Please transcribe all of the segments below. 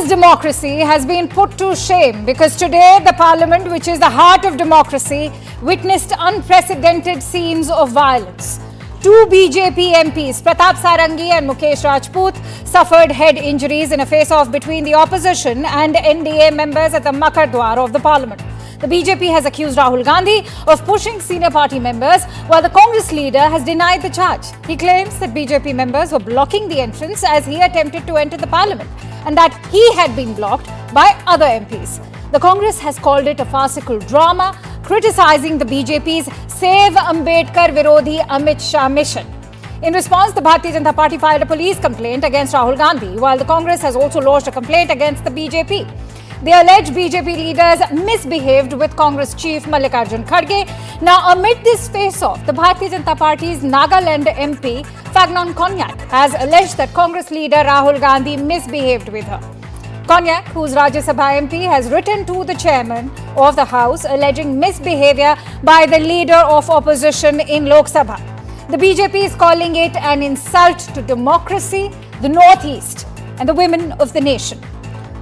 India's democracy has been put to shame because today the parliament, which is the heart of democracy, witnessed unprecedented scenes of violence. Two BJP MPs, Pratap Sarangi and Mukesh Rajput, suffered head injuries in a face-off between the opposition and NDA members at the Makar Dwar of the parliament. The BJP has accused Rahul Gandhi of pushing senior party members, while the Congress leader has denied the charge. He claims that BJP members were blocking the entrance as he attempted to enter the parliament, and that he had been blocked by other MPs. The Congress has called it a farcical drama, criticizing the BJP's Save Ambedkar Virodhi Amit Shah mission. In response, the Bharatiya Janata Party filed a police complaint against Rahul Gandhi, while the Congress has also lodged a complaint against the BJP. The alleged BJP leaders misbehaved with Congress chief Mallikarjun Kharge. Now, amid this face-off, the Bharatiya Janata Party's Nagaland MP, Fagnon Konyak, has alleged that Congress leader Rahul Gandhi misbehaved with her. Konyak, whose Rajya Sabha MP, has written to the chairman of the House alleging misbehavior by the leader of opposition in Lok Sabha. The BJP is calling it an insult to democracy, the Northeast, and the women of the nation.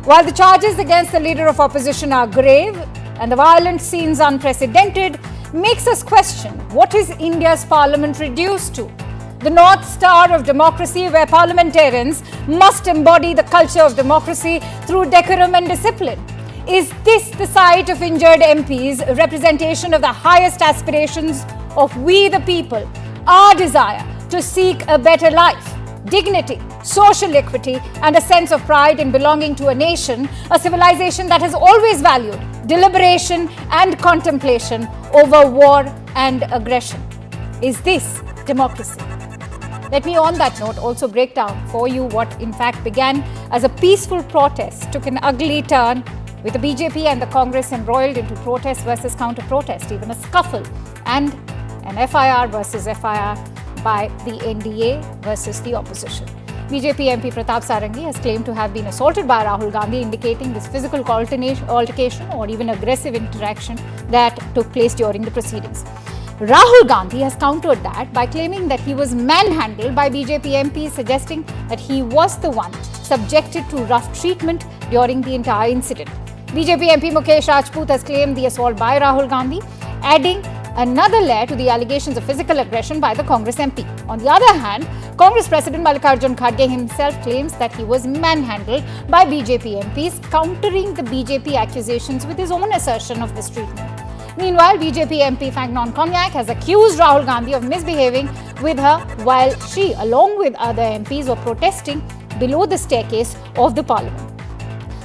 While the charges against the leader of opposition are grave and the violent scenes unprecedented, makes us question what is India's parliament reduced to? The North Star of democracy, where parliamentarians must embody the culture of democracy through decorum and discipline. Is this the site of injured MPs, representation of the highest aspirations of we the people, our desire to seek a better life, dignity, social equity, and a sense of pride in belonging to a nation, a civilization that has always valued deliberation and contemplation over war and aggression? Is this democracy? Let me, on that note, also break down for you what in fact began as a peaceful protest took an ugly turn, with the BJP and the Congress embroiled into protest versus counter-protest, even a scuffle, and an FIR versus FIR by the NDA versus the opposition. BJP MP Pratap Sarangi has claimed to have been assaulted by Rahul Gandhi, indicating this physical altercation or even aggressive interaction that took place during the proceedings. Rahul Gandhi has countered that by claiming that he was manhandled by BJP MPs, suggesting that he was the one subjected to rough treatment during the entire incident. BJP MP Mukesh Rajput has claimed the assault by Rahul Gandhi, adding another layer to the allegations of physical aggression by the Congress MP. On the other hand, Congress President Mallikarjun Kharge himself claims that he was manhandled by BJP MPs, countering the BJP accusations with his own assertion of this treatment. Meanwhile, BJP MP Fagnon Konyak has accused Rahul Gandhi of misbehaving with her while she, along with other MPs, were protesting below the staircase of the parliament.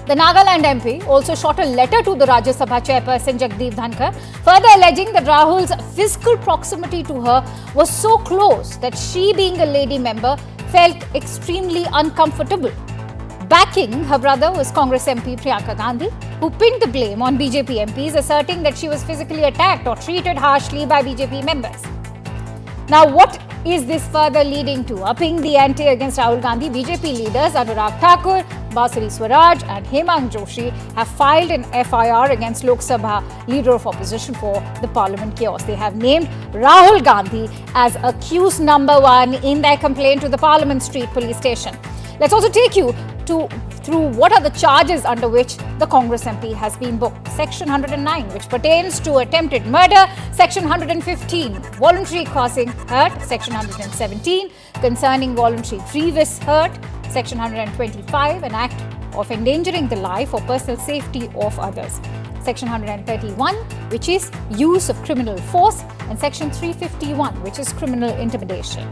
The Nagaland MP also shot a letter to the Rajya Sabha chairperson Jagdeep Dhankar, further alleging that Rahul's physical proximity to her was so close that she, being a lady member, felt extremely uncomfortable. Backing her brother was Congress MP Priyanka Gandhi, who pinned the blame on BJP MPs, asserting that she was physically attacked or treated harshly by BJP members. Now, what is this further leading to? Upping the ante against Rahul Gandhi, BJP leaders Anurag Thakur, Basari Swaraj and Hemang Joshi have filed an FIR against Lok Sabha leader of opposition for the parliament chaos. They have named Rahul Gandhi as accused number 1 in their complaint to the Parliament Street Police Station. Let's also take you through what are the charges under which the Congress MP has been booked. Section 109, which pertains to attempted murder. Section 115, voluntary causing hurt. Section 117, concerning voluntary grievous hurt. Section 125, an act of endangering the life or personal safety of others. Section 131, which is use of criminal force. And Section 351, which is criminal intimidation.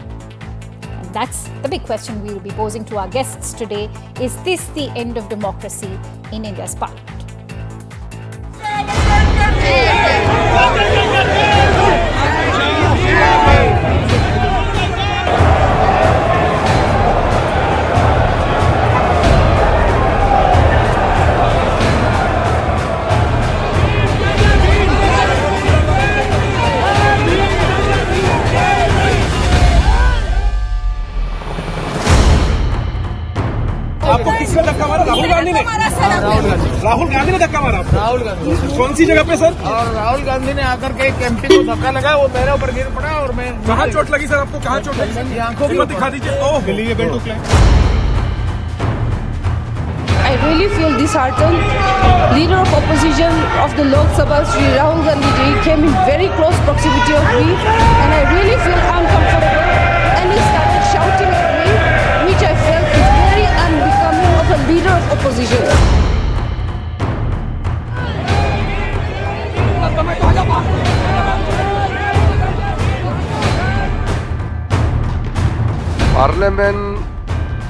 That's the big question we will be posing to our guests today. Is this the end of democracy in India's parliament? आपको किसने धक्का मारा? राहुल गांधी ने। राहुल गांधी ने धक्का मारा। राहुल गांधी कौन सी जगह पे सर? और राहुल गांधी ने आकर के एक एमपी को धक्का लगाया, वो मेरे ऊपर गिर पड़ा और मैं। कहाँ चोट लगी सर आपको? कहाँ चोट लगी? आंखों की दिखा दीजिए। ओह, I really feel disheartened. Leader of opposition of the Lok Sabha, Shri Rahul Gandhi ji, came in very close proximity of me, and I really feel uncomfortable. And he started shouting at me, which I felt is very unbecoming of a leader of opposition. Parliament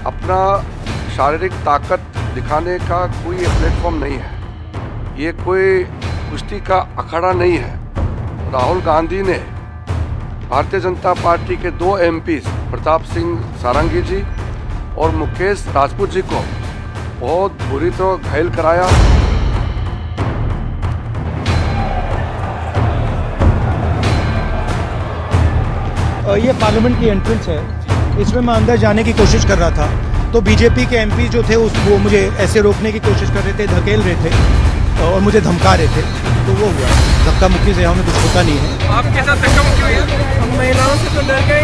अपना शारीरिक ताकत दिखाने का कोई platform नहीं है, ये कोई कुश्ती का अखाड़ा नहीं है। राहुल गांधी ने भारतीय जनता पार्टी के 2 एमपी प्रताप सिंह सारंगी जी और मुकेश राजपूत जी को बहुत बुरी तरह घायल कराया। ये पार्लियामेंट की एंट्रेंस है, इसमें मैं अंदर जाने की कोशिश कर रहा था तो बीजेपी के एमपी जो थे वो मुझे ऐसे रोकने की कोशिश कर रहे थे, धकेल रहे थे और मुझे धमका रहे थे, तो वो हुआ। धक्का मुक्की से हमें कुछ होता नहीं है। आपके साथ धक्का मुक्की हुई है? हम महिलाओं से तो डर गए।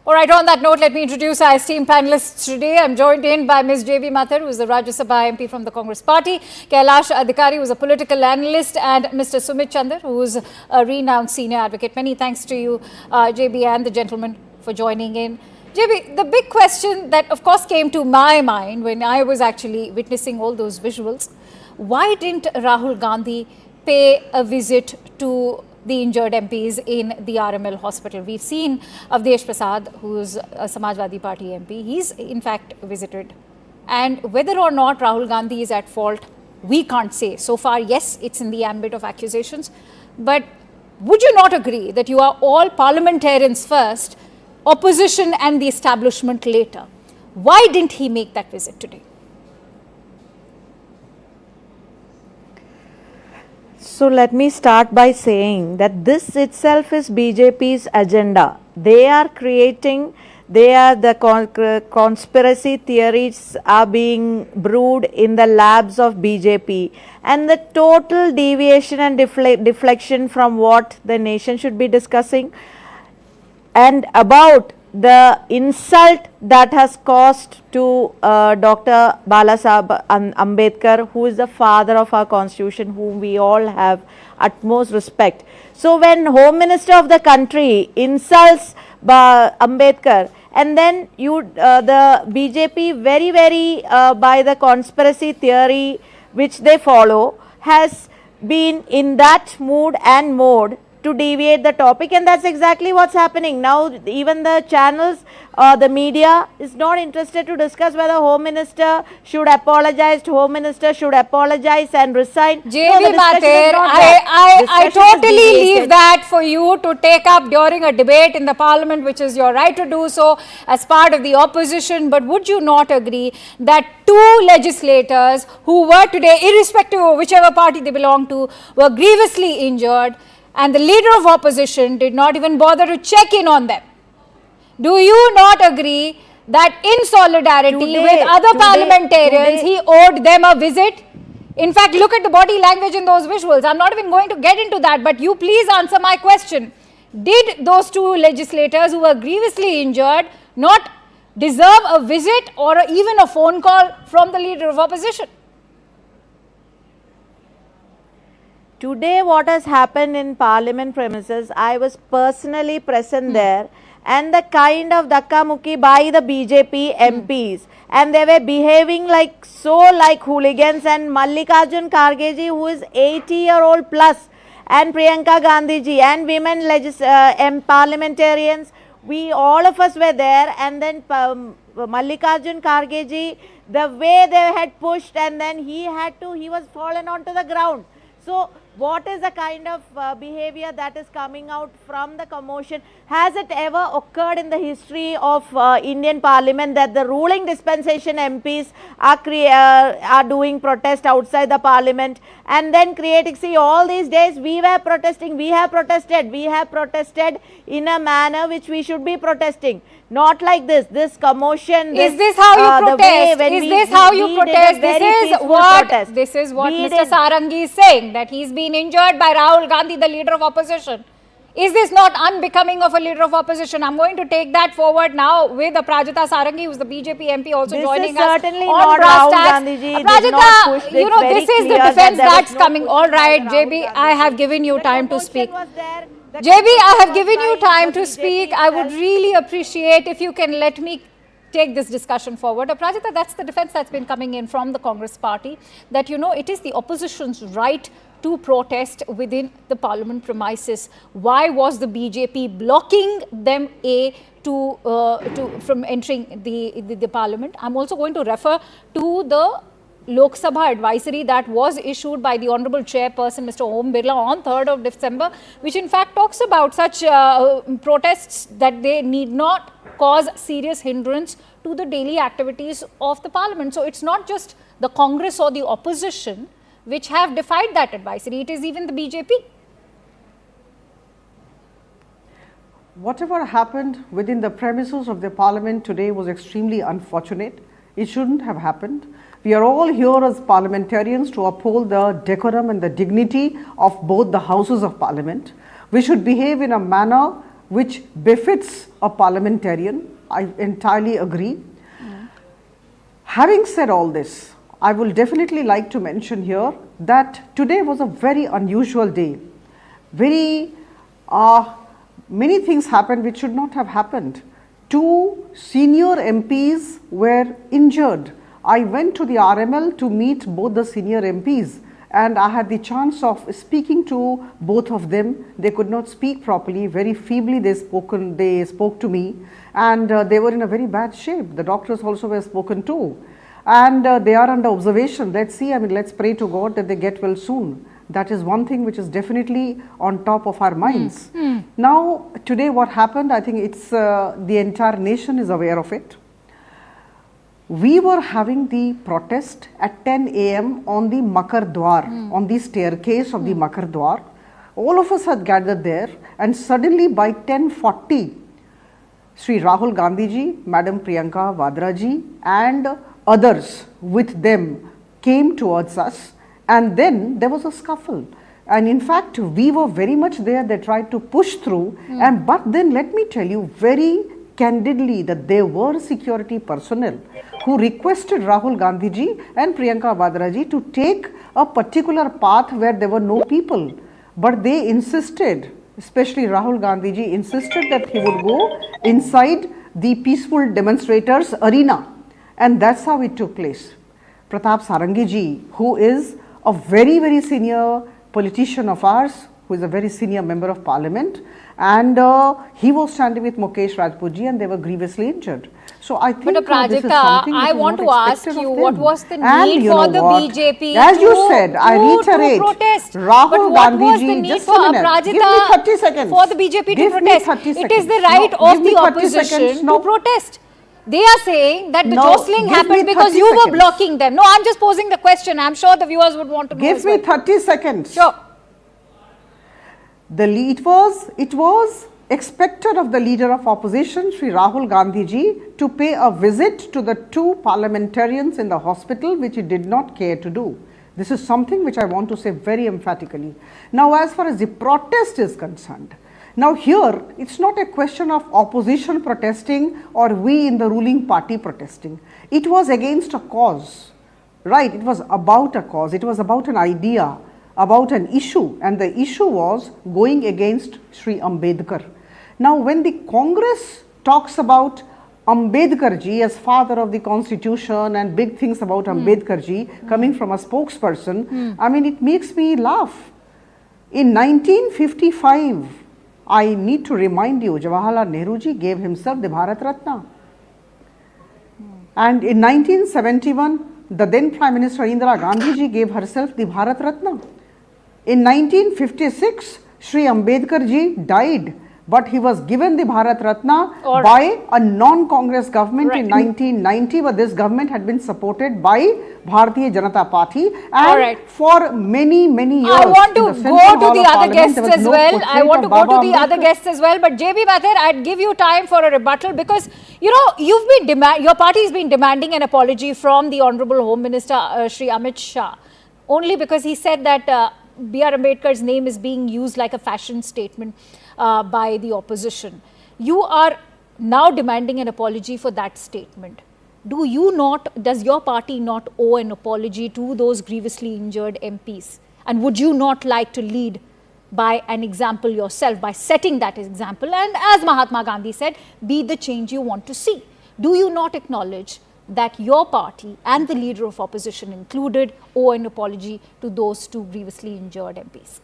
All right, on that note, let me introduce our esteemed panelists today. I'm joined in by Ms. J.B. Mathur, who is the Rajya Sabha MP from the Congress Party, Kailash Adhikari, who is a political analyst, and Mr. Sumit Chandar, who is a renowned senior advocate. Many thanks to you, J.B. and the gentlemen for joining in. J.B., the big question that, of course, came to my mind when I was actually witnessing all those visuals, why didn't Rahul Gandhi pay a visit to the injured MPs in the RML hospital? We've seen Avdesh Prasad, who's a Samajwadi Party MP, he's in fact visited. And whether or not Rahul Gandhi is at fault, we can't say. So far, yes, it's in the ambit of accusations. But would you not agree that you are all parliamentarians first, opposition and the establishment later? Why didn't he make that visit today? So let me start by saying that this itself is BJP's agenda. They are creating, the conspiracy theories are being brewed in the labs of BJP, and the total deviation and deflection from what the nation should be discussing, and about the insult that has caused to Dr. Balasaheb Ambedkar, who is the father of our constitution, whom we all have utmost respect. So when Home Minister of the country insults Ambedkar, and then the BJP very by the conspiracy theory which they follow, has been in that mood and mode to deviate the topic, and that's exactly what's happening now. Even the channels, the media is not interested to discuss whether Home Minister should apologize, Home Minister should apologize and resign. J.B. Mathur, I totally leave that for you to take up during a debate in the parliament, which is your right to do so as part of the opposition. But would you not agree that 2 legislators who were today, irrespective of whichever party they belong to, were grievously injured, and the leader of opposition did not even bother to check in on them? Do you not agree that in solidarity with other parliamentarians, he owed them a visit? In fact, look at the body language in those visuals. I'm not even going to get into that, but you please answer my question. Did those 2 legislators who were grievously injured not deserve a visit or even a phone call from the leader of opposition? Today what has happened in parliament premises, I was personally present there, and the kind of dhakka mukki by the BJP MPs, and they were behaving like hooligans, and Mallikarjun Kharge ji, who is 80-year-old plus, and Priyanka Gandhi ji, and women parliamentarians, we all of us were there, and then Mallikarjun Kharge ji, the way they had pushed, and then he was fallen onto the ground. So what is the kind of behavior that is coming out from the commotion? Has it ever occurred in the history of Indian Parliament that the ruling dispensation MPs are doing protest outside the Parliament and then creating? See, all these days we were protesting, we have protested in a manner which we should be protesting. Not like this commotion. Is this how you protest? Is this how you protest? This is what Mr. Sarangi is saying, that he's been injured by Rahul Gandhi, the leader of opposition. Is this not unbecoming of a leader of opposition? I'm going to take that forward now with Aprajita Sarangi, who's the BJP MP, also This joining is us certainly on not brass Rahul tacks. Gandhiji did not push Aprajita, this you know, very this is the clear that defense there was that's no coming. pushing All by right, Rahul JB, Gandhi. I have given you The time to commotion speak. was there. The JB, I have commotion given was you by time the to BJP speak. I would itself. really appreciate if you can let me take this discussion forward. Aprajita, that's the defense that's been coming in from the Congress party, that, you know, it is the opposition's right to protest within the parliament premises. Why was the BJP blocking them from entering the parliament? I'm also going to refer to the Lok Sabha advisory that was issued by the Honourable Chairperson, Mr. Om Birla, on 3rd of December, which in fact talks about such protests that they need not cause serious hindrance to the daily activities of the parliament. So it's not just the Congress or the opposition which have defied that advisory, it is even the BJP. Whatever happened within the premises of the parliament today was extremely unfortunate. It shouldn't have happened. We are all here as parliamentarians to uphold the decorum and the dignity of both the houses of parliament. We should behave in a manner which befits a parliamentarian. I entirely agree. Having said all this, I will definitely like to mention here that today was a very unusual day. Many things happened which should not have happened. 2 senior MPs were injured. I went to the RML to meet both the senior MPs, and I had the chance of speaking to both of them. They could not speak properly, very feebly they spoke to me, and they were in a very bad shape. The doctors also were spoken to, and they are under observation. Let's see, let's pray to God that they get well soon. That is one thing which is definitely on top of our minds. Now, today what happened, I think it's the entire nation is aware of it. We were having the protest at 10 a.m. on the Makar Dwar, on the staircase of the Makar Dwar. All of us had gathered there, and suddenly by 10:40, Sri Rahul Gandhiji, Madam Priyanka Vadra ji, and others with them came towards us, and then there was a scuffle. And in fact, we were very much there. They tried to push through, but then let me tell you very candidly that there were security personnel who requested Rahul Gandhiji and Priyanka Vadra ji to take a particular path where there were no people. But they insisted, especially Rahul Gandhiji insisted that he would go inside the peaceful demonstrators arena. And that's how it took place. Pratap Sarangi ji, who is a very, very senior politician of ours, who is a very senior member of parliament, and he was standing with Mukesh Rajput ji, and they were grievously injured. So I think But this is Aprajita, something which I is want not to ask expected you, of what them. was the And need you for know the what? BJP As you to- said, I to reiterate, protest? Rahul But what was the Gandhiji, need just for a minute, Aprajita give me 30 seconds. for the BJP to Give me protest? 30 It is seconds. the right No, of give me the 30 opposition seconds. No. to protest. They are saying that the No, jostling give me happened because 30 you were seconds. blocking them. No, I'm just posing the question. I'm sure the viewers would want to know Give as me well. 30 seconds. Sure. It was expected of the leader of opposition, Sri Rahul Gandhiji, to pay a visit to the 2 parliamentarians in the hospital, which he did not care to do. This is something which I want to say very emphatically. Now, as far as the protest is concerned, now here it's not a question of opposition protesting or we in the ruling party protesting. It was against a cause, right? It was about a cause. It was about an idea, about an issue, and the issue was going against Sri Ambedkar. Now, when the Congress talks about Ambedkar ji as father of the constitution and big things about Ambedkar ji coming from a spokesperson, it makes me laugh. In 1955, I need to remind you, Jawaharlal Nehru ji gave himself the Bharat Ratna. And in 1971, the then Prime Minister Indira Gandhi ji gave herself the Bharat Ratna. In 1956, Sri Ambedkar ji died, but he was given the Bharat Ratna by a non-Congress government in 1990, but this government had been supported by Bharatiya Janata Party, and for many, many years. I want to go to the other guests as well. I want to go to the other guests as well. But JB Bathir, I'd give you time for a rebuttal because, you know, your party has been demanding an apology from the Honorable Home Minister, Shri Amit Shah, only because he said that BR Ambedkar's name is being used like a fashion statement. by the opposition. You are now demanding an apology for that statement. Does your party not owe an apology to those grievously injured MPs? And would you not like to lead by an example yourself, by setting that example, and as Mahatma Gandhi said, be the change you want to see? Do you not acknowledge that your party and the leader of opposition included owe an apology to those two grievously injured MPs?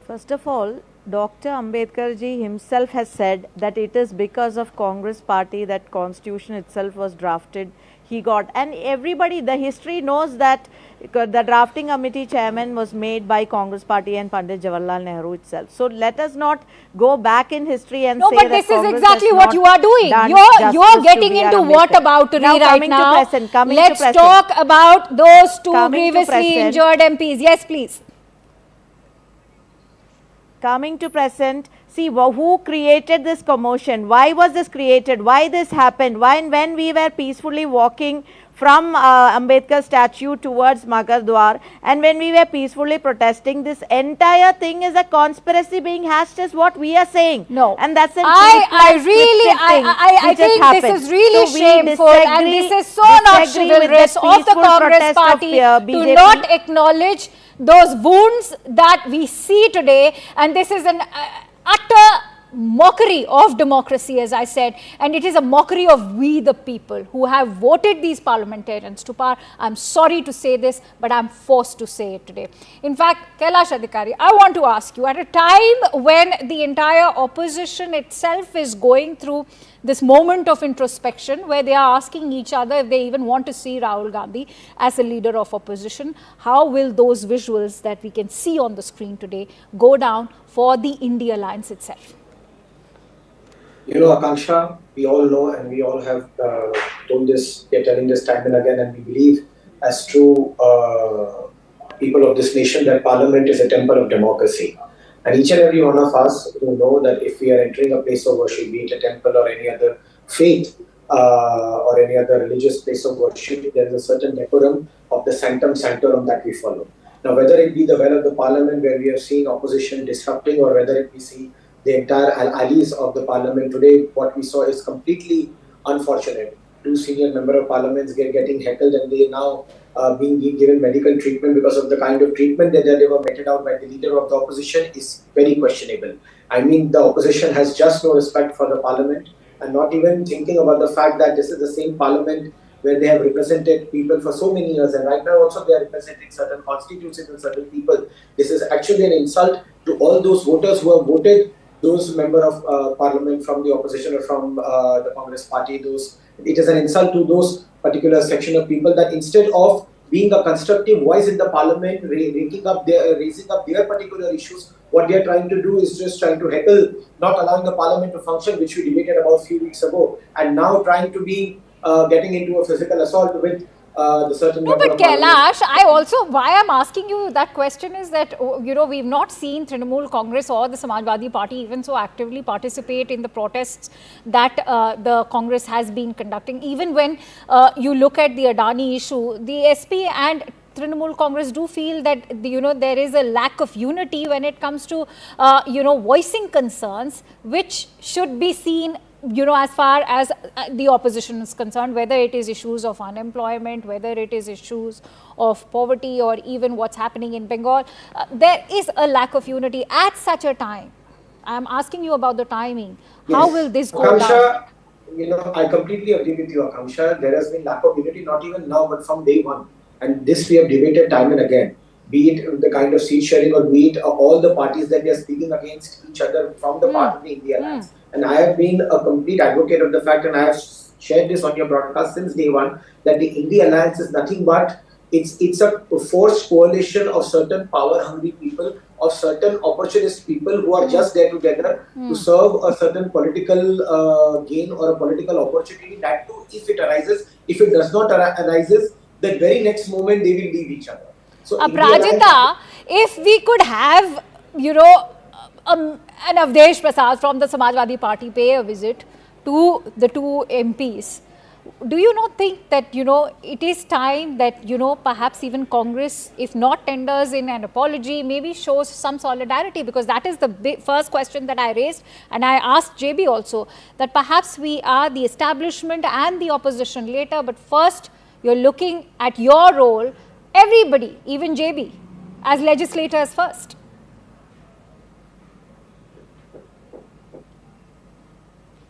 First of all, Dr. Ambedkar ji himself has said that it is because of Congress party that constitution itself was drafted. He got, and everybody, the history knows that the drafting committee chairman was made by Congress party and Pandit Jawaharlal Nehru itself. So let us not go back in history and say that this Congress is exactly has what not you are doing. done You're justice getting to BR into what Ambedkar. about to Now right coming now. to present, coming Let's to present. talk about those two Coming to grievously present. injured MPs. Yes, please. Coming to present, see who created this commotion, why was this created, why this happened, when we were peacefully walking from Ambedkar statue towards Magar Dwar, and when we were peacefully protesting, this entire thing is a conspiracy being hatched is what we are saying. No. And that's an I think this is really shameful, and this is so not chivalrous of the Congress party to not acknowledge those wounds that we see today, and this is an utter mockery of democracy, as I said, and it is a mockery of we the people who have voted these parliamentarians to power. I'm sorry to say this, but I'm forced to say it today. In fact, Kailash Adhikari, I want to ask you, at a time when the entire opposition itself is going through this moment of introspection where they are asking each other if they even want to see Rahul Gandhi as a leader of opposition, how will those visuals that we can see on the screen today go down for the India Alliance itself? You know, Akanksha, we all know and we all have told this, we are telling this time and again, and we believe as true people of this nation that Parliament is a temple of democracy. And each and every one of us who know that if we are entering a place of worship, be it a temple or any other faith or any other religious place of worship, there is a certain decorum of the sanctum sanctorum that we follow. Now, whether it be the well of the Parliament where we have seen opposition disrupting, or whether it be see the entire allies of the Parliament today, what we saw is completely unfortunate. Two senior member of Parliaments getting heckled, and they now being given medical treatment because of the kind of treatment that they were meted out by the leader of the opposition is very questionable. I mean, the opposition has just no respect for the Parliament and not even thinking about the fact that this is the same Parliament where they have represented people for so many years, and right now also they are representing certain constituencies and certain people. This is actually an insult to all those voters who have voted those member of Parliament from the opposition or from the Congress party. It is an insult to those particular section of people that instead of being a constructive voice in the Parliament, raising up their particular issues, what they are trying to do is just trying to heckle, not allowing the Parliament to function, which we debated about a few weeks ago, and now trying to be getting into a physical assault with the certain. No, but Kailash, why I'm asking you that question is that, you know, we've not seen Trinamool Congress or the Samajwadi Party even so actively participate in the protests that the Congress has been conducting. Even when you look at the Adani issue, the SP and Trinamool Congress do feel that, you know, there is a lack of unity when it comes to, you know, voicing concerns, which should be seen, you know, as far as the opposition is concerned, whether it is issues of unemployment, whether it is issues of poverty, or even what's happening in Bengal, there is a lack of unity at such a time. I'm asking you about the timing. Yes. How will this go down? You know, I completely agree with you, Akanksha. There has been lack of unity, not even now, but from day one. And this we have debated time and again. Be it the kind of seat sharing, or be it all the parties that they are speaking against each other from the part of the India Alliance. And I have been a complete advocate of the fact, and I have shared this on your broadcast since day one, that the India Alliance is nothing but it's a forced coalition of certain power-hungry people, of certain opportunist people who are just there together to serve a certain political gain or a political opportunity. That too, if it arises, if it does not arises, the very next moment they will leave each other. So, Prajita, if we could have, you know, an Avdesh Prasad from the Samajwadi Party pay a visit to the two MPs, do you not think that, it is time that, perhaps even Congress, if not tenders in an apology, maybe shows some solidarity? Because that is the first question that I raised, and I asked JB also, that perhaps we are the establishment and the opposition later, but first you're looking at your role, everybody, even JB, as legislators first.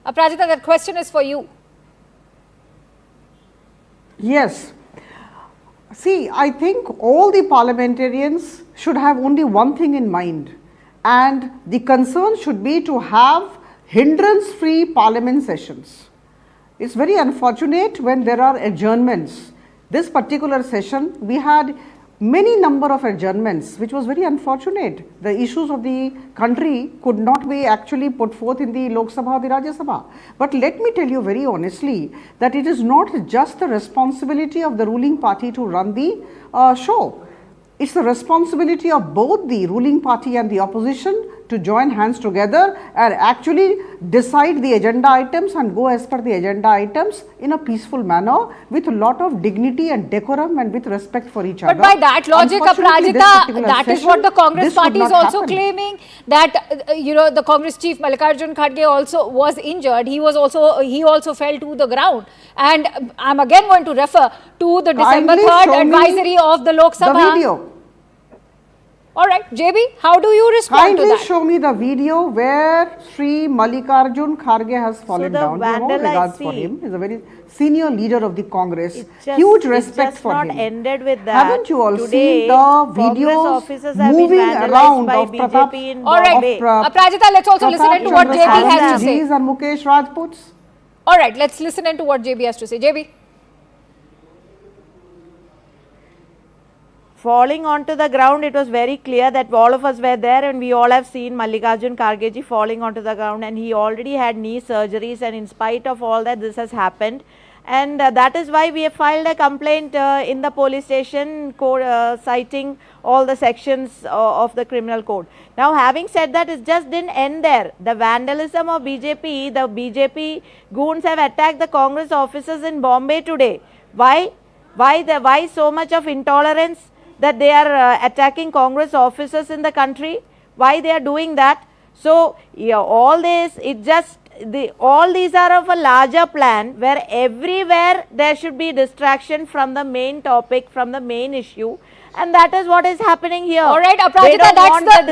Aprajita, that question is for you. Yes. See, I think all the parliamentarians should have only one thing in mind, and the concern should be to have hindrance-free parliament sessions. It's very unfortunate when there are adjournments. This particular session, we had many number of adjournments, which was very unfortunate. The issues of the country could not be actually put forth in the Lok Sabha or the Rajya Sabha. But let me tell you very honestly that it is not just the responsibility of the ruling party to run the show. It's the responsibility of both the ruling party and the opposition to join hands together and actually decide the agenda items and go as per the agenda items in a peaceful manner with a lot of dignity and decorum and with respect for each other. But by that logic, Aprajita, that is what the Congress party is also claiming, that the Congress chief Mallikarjun Kharge also was injured. He also fell to the ground. And I'm again going to refer to the December 3rd advisory of the Lok Sabha. The video. All right, JB, how do you respond to that? Kindly show me the video where Sri Mallikarjun Kharge has fallen down. We have all regards for him. He is a very senior leader of the Congress. Huge respect for him. Ended with that. Haven't you all seen the videos moving around of Pratap? All right, Aprajita, let's also listen to what JB has to say. And Mukesh Rajputs. All right, let's listen to what JB has to say. JB. Falling onto the ground, it was very clear that all of us were there, and we all have seen Mallikarjun Kharge ji falling onto the ground, and he already had knee surgeries, and in spite of all that, this has happened. And that is why we have filed a complaint in the police station citing all the sections of the criminal code. Now, having said that, it just didn't end there. The vandalism of BJP, the BJP goons have attacked the Congress offices in Bombay today. Why so much of intolerance that they are attacking Congress officers in the country? Why they are doing that? So, all this, all these are of a larger plan where everywhere there should be distraction from the main topic, from the main issue, and that is what is happening here. All right, Aprajita,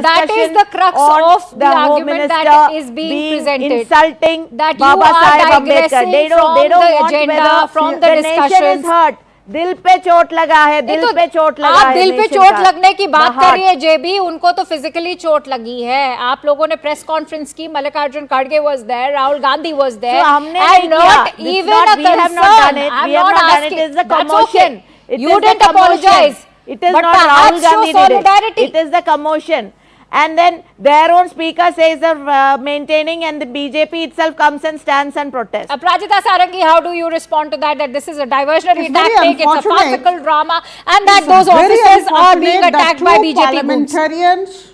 that is the crux of the argument that is being presented. Insulting that Baba you are Saheb digressing Ambedkar. They don't the agenda, from the discussions. The nation is hurt. दिल पे चोट लगा है, दिल पे चोट लगा है। आप दिल पे चोट लगने की बात करिए जेबी, उनको तो फिजिकली चोट लगी है। आप लोगों ने प्रेस कॉन्फ्रेंस की, मल्लिकार्जुन खड़गे was there, Rahul Gandhi was there, and not even a concern. I'm not asking. It is the That's commotion. okay. You didn't apologize. It is not Rahul Gandhi did it. It is the commotion. And then their own speaker says they're maintaining, and the BJP itself comes and stands and protests. Aprajita Sarangi, how do you respond to that? That this is a diversionary tactic, it's a farcical drama, and that those officers are being attacked by BJP parliamentarians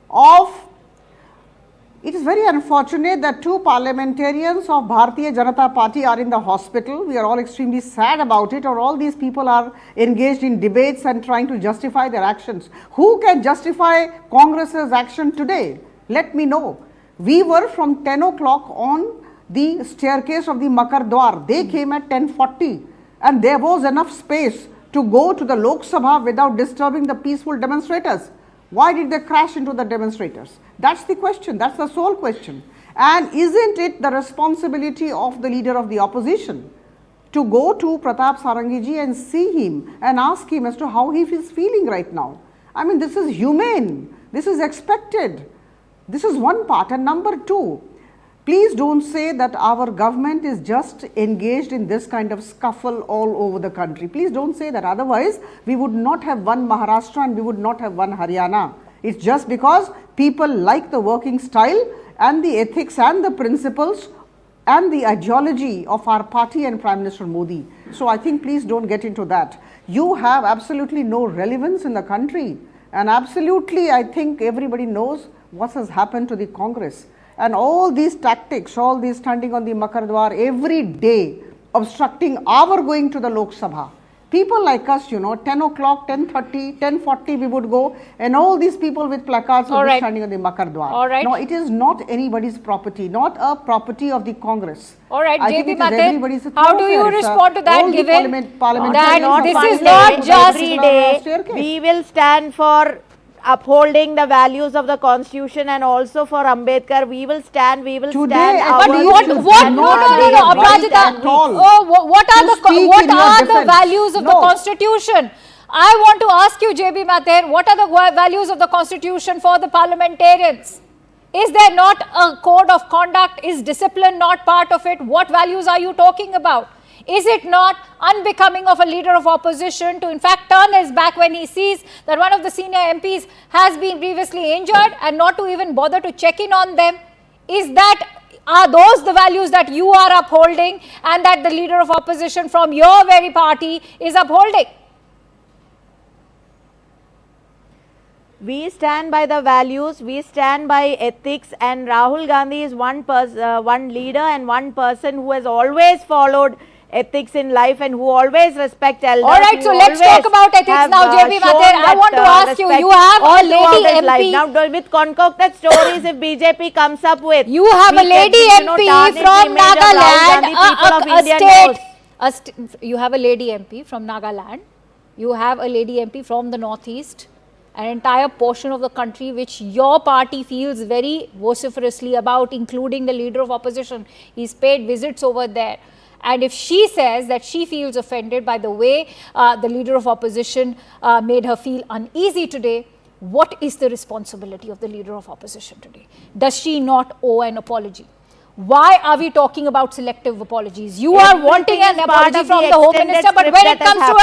of. It is very unfortunate that two parliamentarians of Bharatiya Janata Party are in the hospital. We are all extremely sad about it, or all these people are engaged in debates and trying to justify their actions. Who can justify Congress's action today? Let me know. We were from 10 o'clock on the staircase of the Makar Dwar. They came at 10:40, and there was enough space to go to the Lok Sabha without disturbing the peaceful demonstrators. Why did they crash into the demonstrators? That's the question. That's the sole question. And isn't it the responsibility of the leader of the opposition to go to Pratap Sarangi ji and see him and ask him as to how he is feeling right now? I mean, this is humane. This is expected. This is one part. And number two, please don't say that our government is just engaged in this kind of scuffle all over the country. Please don't say that. Otherwise, we would not have one Maharashtra and we would not have one Haryana. It's just because people like the working style and the ethics and the principles and the ideology of our party and Prime Minister Modi. So I think please don't get into that. You have absolutely no relevance in the country, and absolutely I think everybody knows what has happened to the Congress. And all these tactics, all these standing on the Makar Dwar every day, obstructing our going to the Lok Sabha. People like us, 10 o'clock, 10:30, 10:40 we would go, and all these people with placards would be standing on the Makar Dwar. All right. No, it is not anybody's property, not a property of the Congress. All right, I think JB it is everybody's Mathur, how do you thoroughfare. respond to that, All the given parliamentarians that are this is fighting not for just every the day staircase. we will stand for upholding the values of the constitution, and also for Ambedkar we will stand Today, stand but ours what- to what- stand no, our no, no, day no, and Aparajita, stand at all. what are To speak in your the defense. values of the No. Constitution? I want to ask you, JB Mathur, what are the values of the Constitution for the parliamentarians? Is there not a code of conduct? Is discipline not part of it? What values are you talking about? Is it not unbecoming of a leader of opposition to in fact turn his back when he sees that one of the senior MPs has been grievously injured and not to even bother to check in on them? Are those the values that you are upholding and that the leader of opposition from your very party is upholding? We stand by the values, we stand by ethics, and Rahul Gandhi is one leader and one person who has always followed ethics in life and who always respect elders. All right, so let's talk about ethics now, JB Mathur. I want to ask you, you have a lady MP. Now, with concocted stories, if BJP comes up with, You have a lady MP from Nagaland, you have a lady MP from Nagaland, you have a lady MP from the Northeast, an entire portion of the country which your party feels very vociferously about, including the leader of opposition. He's paid visits over there. And if she says that she feels offended by the way the leader of opposition made her feel uneasy today, what is the responsibility of the leader of opposition today? Does she not owe an apology? Why are we talking about selective apologies? You are wanting an apology from the Home Minister, but when it comes to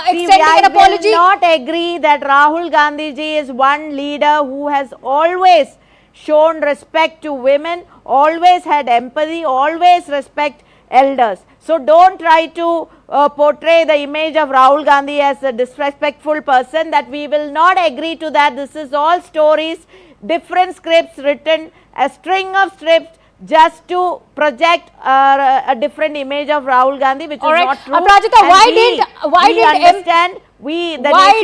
extending an apology... I will not agree that Rahul Gandhi ji is one leader who has always shown respect to women, always had empathy, always respect elders. So don't try to portray the image of Rahul Gandhi as a disrespectful person. That we will not agree to that. This is all stories, different scripts written, a string of scripts just to project a different image of Rahul Gandhi, which is not true. Aparajita, why nation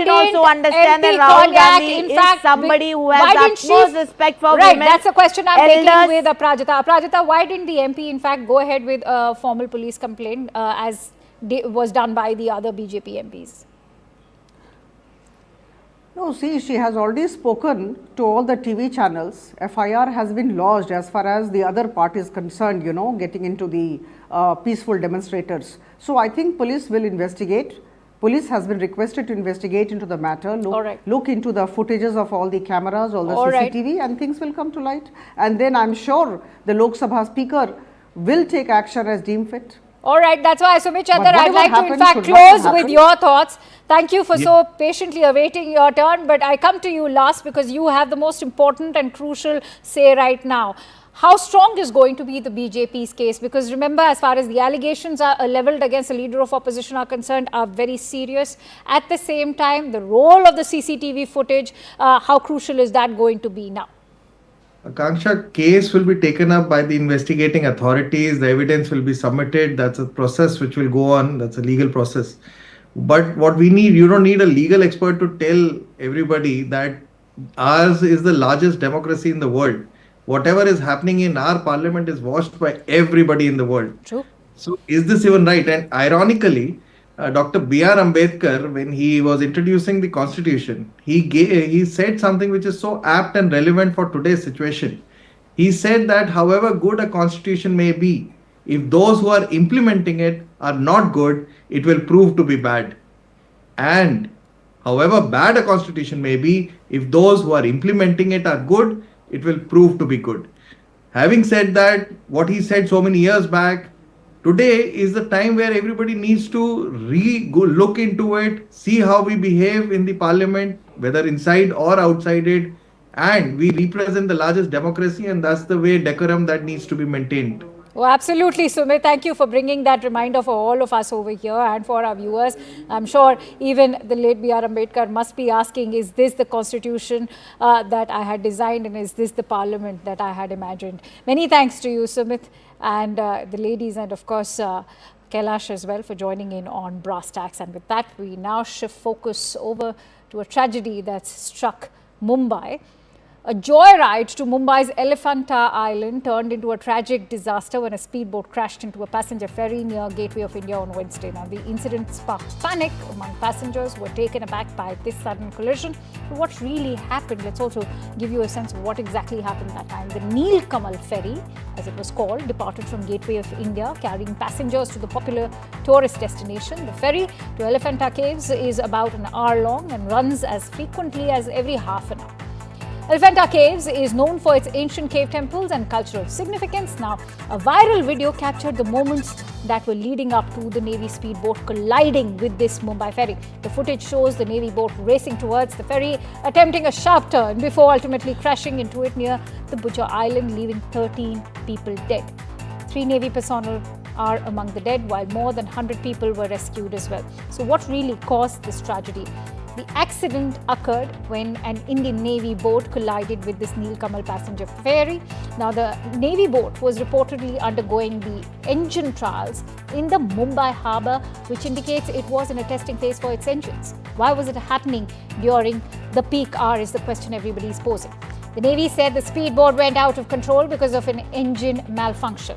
also understand that Rahul Gandhi is somebody who has utmost respect for women. That's a question I'm taking with Aparajita. Aparajita, why didn't the MP in fact go ahead with a formal police complaint as was done by the other BJP MPs? No, see, she has already spoken to all the TV channels. FIR has been lodged as far as the other part is concerned, getting into the peaceful demonstrators. So I think police will investigate. Police has been requested to investigate into the matter, look into the footages of all the cameras, all the CCTV, and things will come to light. And then I'm sure the Lok Sabha Speaker will take action as deemed fit. All right, that's why, Sumit Chandra, I'd like to in fact close with your thoughts. Thank you for so patiently awaiting your turn, but I come to you last because you have the most important and crucial say right now. How strong is going to be the BJP's case? Because remember, as far as the allegations are leveled against the leader of opposition are concerned, are very serious. At the same time, the role of the CCTV footage, how crucial is that going to be now? Akanksha, case will be taken up by the investigating authorities. The evidence will be submitted. That's a process which will go on. That's a legal process. But what we need, you don't need a legal expert to tell everybody that ours is the largest democracy in the world. Whatever is happening in our parliament is watched by everybody in the world. True. So is this even right? And ironically, Dr. BR Ambedkar, when he was introducing the constitution, he said something which is so apt and relevant for today's situation. He said that however good a constitution may be, if those who are implementing it are not good, it will prove to be bad. And however bad a constitution may be, if those who are implementing it are good, it will prove to be good. Having said that, what he said so many years back, today is the time where everybody needs to look into it, see how we behave in the parliament, whether inside or outside it, and we represent the largest democracy, and that's the way decorum that needs to be maintained. Oh, absolutely, Sumit. Thank you for bringing that reminder for all of us over here and for our viewers. I'm sure even the late BR Ambedkar must be asking, is this the constitution that I had designed, and is this the parliament that I had imagined? Many thanks to you, Sumit, and the ladies, and of course, Kailash as well for joining in on Brass Tacks. And with that, we now shift focus over to a tragedy that's struck Mumbai. A joyride to Mumbai's Elephanta Island turned into a tragic disaster when a speedboat crashed into a passenger ferry near Gateway of India on Wednesday. Now, the incident sparked panic among passengers who were taken aback by this sudden collision. So what really happened? Let's also give you a sense of what exactly happened that time. The Nilkamal ferry, as it was called, departed from Gateway of India, carrying passengers to the popular tourist destination. The ferry to Elephanta Caves is about an hour long and runs as frequently as every half an hour. Elephanta Caves is known for its ancient cave temples and cultural significance. Now, a viral video captured the moments that were leading up to the Navy speedboat colliding with this Mumbai ferry. The footage shows the Navy boat racing towards the ferry, attempting a sharp turn before ultimately crashing into it near the Butcher Island, leaving 13 people dead. 3 Navy personnel are among the dead, while more than 100 people were rescued as well. So what really caused this tragedy? The accident occurred when an Indian Navy boat collided with this Nilkamal passenger ferry. Now, the Navy boat was reportedly undergoing the engine trials in the Mumbai harbour, which indicates it was in a testing phase for its engines. Why was it happening during the peak hour is the question everybody is posing. The Navy said the speedboat went out of control because of an engine malfunction.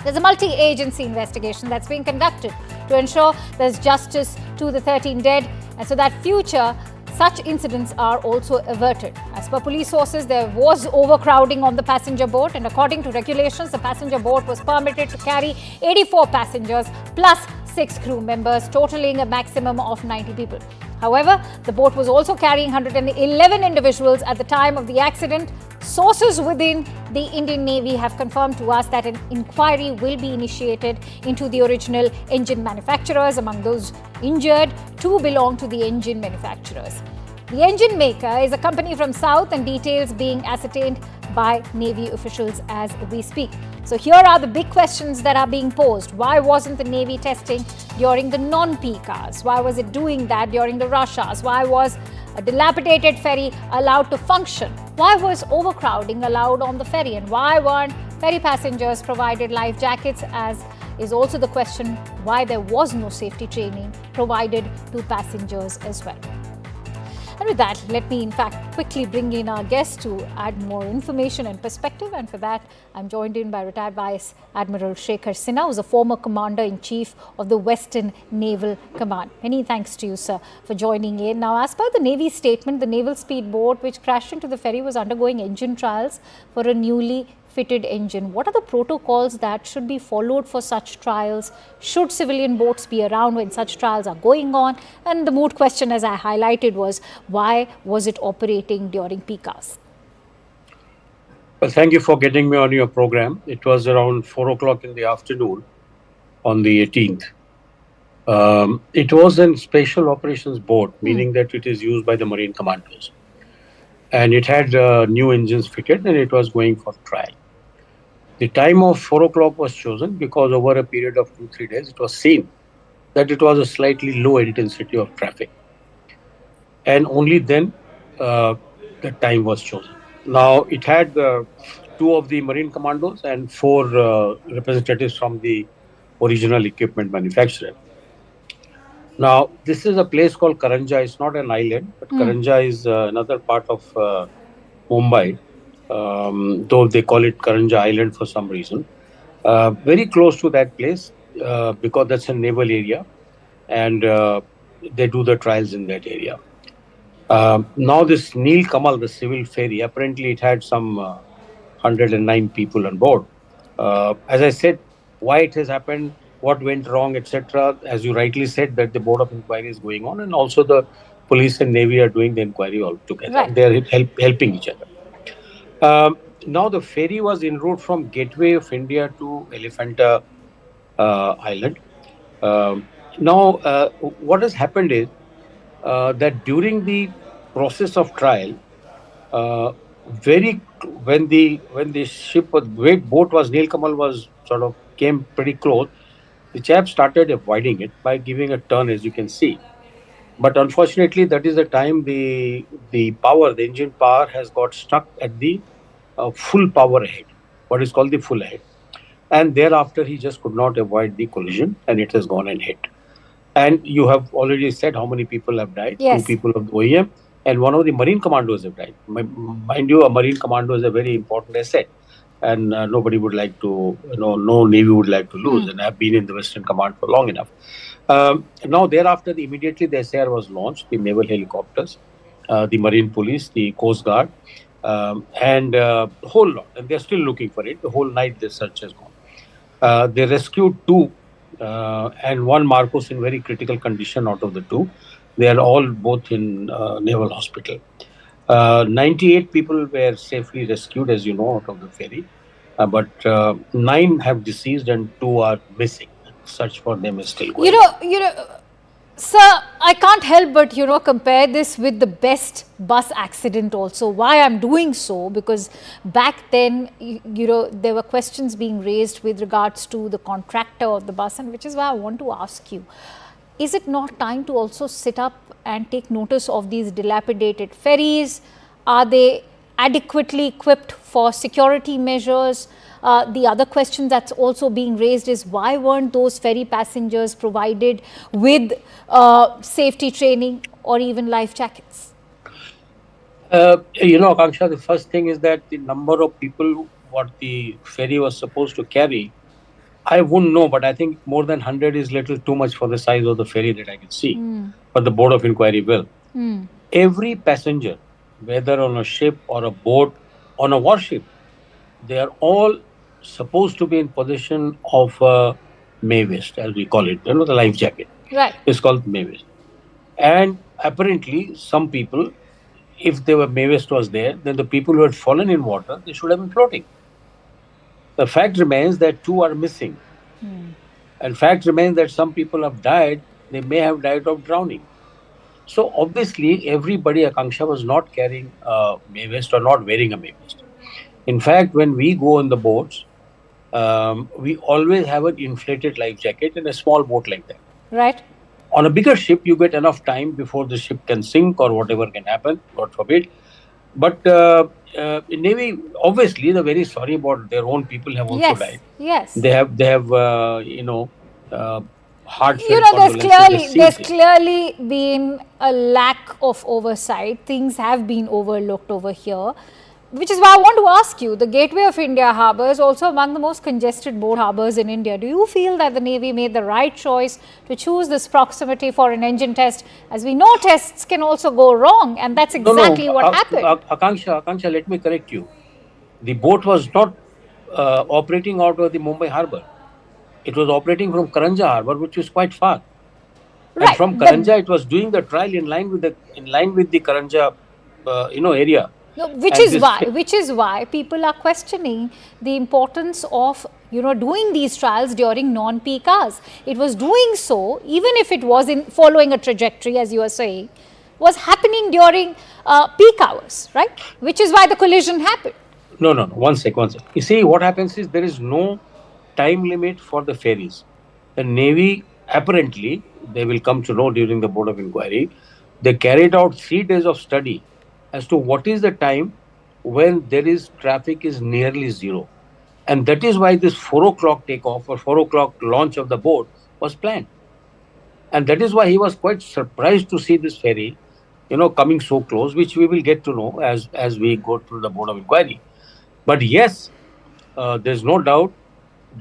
There's a multi-agency investigation that's being conducted to ensure there's justice to the 13 dead, and so that future such incidents are also averted. As per police sources, there was overcrowding on the passenger boat, and according to regulations, the passenger boat was permitted to carry 84 passengers plus 6 crew members, totaling a maximum of 90 people. However, the boat was also carrying 111 individuals at the time of the accident. Sources within the Indian Navy have confirmed to us that an inquiry will be initiated into the original engine manufacturers. Among those injured, 2 belong to the engine manufacturers. The engine maker is a company from South, and details being ascertained by Navy officials as we speak. So here are the big questions that are being posed. Why wasn't the Navy testing during the non-peak hours? Why was it doing that during the rush hours? Why was a dilapidated ferry allowed to function? Why was overcrowding allowed on the ferry? And why weren't ferry passengers provided life jackets, as is also the question why there was no safety training provided to passengers as well. And with that, let me in fact quickly bring in our guest to add more information and perspective. And for that, I'm joined in by retired Vice Admiral Shekhar Sinha, who's a former Commander-in-Chief of the Western Naval Command. Many thanks to you, sir, for joining in. Now, as per the Navy statement, the naval speedboat which crashed into the ferry was undergoing engine trials for a newly fitted engine. What are the protocols that should be followed for such trials? Should civilian boats be around when such trials are going on? And the moot question, as I highlighted, was why was it operating during peak hours? Well, thank you for getting me on your program. It was around 4 o'clock in the afternoon on the 18th. It was a special operations boat, meaning that it is used by the Marine Commandos. And it had new engines fitted, and it was going for trial. The time of 4 o'clock was chosen because over a period of 2-3 days, it was seen that it was a slightly low intensity of traffic. And only then the time was chosen. Now, it had 2 of the Marine Commandos and 4 representatives from the original equipment manufacturer. Now, this is a place called Karanja. It's not an island, but Karanja is another part of Mumbai, though they call it Karanja Island for some reason. Very close to that place because that's a naval area, and they do the trials in that area. Now, this Nilkamal, the civil ferry, apparently it had some 109 people on board. As I said, why it has happened, what went wrong, etc. As you rightly said, that the board of inquiry is going on, and also the police and navy are doing the inquiry all together. Right. They are helping each other. Now the ferry was en route from Gateway of India to Elephanta Island. Now what has happened is that during the process of trial, when the ship was boat was Nilkamal was sort of came pretty close, the chap started avoiding it by giving a turn, as you can see. But unfortunately, that is the time the engine power has got stuck at the full power ahead, what is called the full ahead. And thereafter, he just could not avoid the collision, and it has gone and hit. And you have already said how many people have died. Yes. 2 people of the OEM and one of the Marine commandos have died. Mind you, a Marine commando is a very important asset. And nobody would like to, no Navy would like to lose. And I've been in the Western Command for long enough. Now, thereafter, immediately the SAR was launched, the naval helicopters, the Marine Police, the Coast Guard, and a whole lot. And they're still looking for it. The whole night the search has gone. They rescued 2 and 1 Marcos in very critical condition out of the 2. They are all both in Naval Hospital. 98 people were safely rescued, as you know, out of the ferry. But 9 have deceased and 2 are missing. Search for them is still going on. Sir, I can't help but, compare this with the best bus accident also. Why I'm doing so? Because back then, there were questions being raised with regards to the contractor of the bus, and which is why I want to ask you, is it not time to also sit up and take notice of these dilapidated ferries? Are they adequately equipped for security measures? The other question that's also being raised is, why weren't those ferry passengers provided with safety training or even life jackets? Akanksha, the first thing is that the number of people what the ferry was supposed to carry, I wouldn't know, but I think more than 100 is little too much for the size of the ferry that I can see. But the Board of Inquiry will. Every passenger, whether on a ship or a boat, on a warship, they are all supposed to be in possession of a May vest, as we call it, the life jacket. Right. It's called May vest. And apparently, some people, if the May vest was there, then the people who had fallen in water, they should have been floating. The fact remains that 2 are missing. And fact remains that some people have died, they may have died of drowning. So obviously, everybody, Akanksha, was not carrying a May vest or not wearing a May vest. In fact, when we go on the boats, we always have an inflated life jacket in a small boat like that. Right. On a bigger ship, you get enough time before the ship can sink or whatever can happen, God forbid. But in Navy, obviously, they're very sorry about their own people have also died. Yes. They have heartfelt there's clearly been a lack of oversight. Things have been overlooked over here, which is why I want to ask you, the Gateway of India harbour is also among the most congested boat harbours in India. Do you feel that the Navy made the right choice to choose this proximity for an engine test? As we know, tests can also go wrong, and that's exactly what happened. Akanksha, let me correct you. The boat was not operating out of the Mumbai harbour. It was operating from Karanja harbour, which is quite far. Right. And from Karanja, it was doing the trial in line with the Karanja, area. No, which is why people are questioning the importance of doing these trials during non-peak hours. It was doing so, even if it was in following a trajectory, as you are saying, was happening during peak hours, right? Which is why the collision happened. No. One sec. You see, what happens is there is no time limit for the ferries. The Navy, apparently, they will come to know during the Board of Inquiry, they carried out 3 days of study as to what is the time when there is traffic is nearly zero. And that is why this 4 o'clock takeoff or 4 o'clock launch of the boat was planned. And that is why he was quite surprised to see this ferry, coming so close, which we will get to know as we go through the Board of Inquiry. But yes, there's no doubt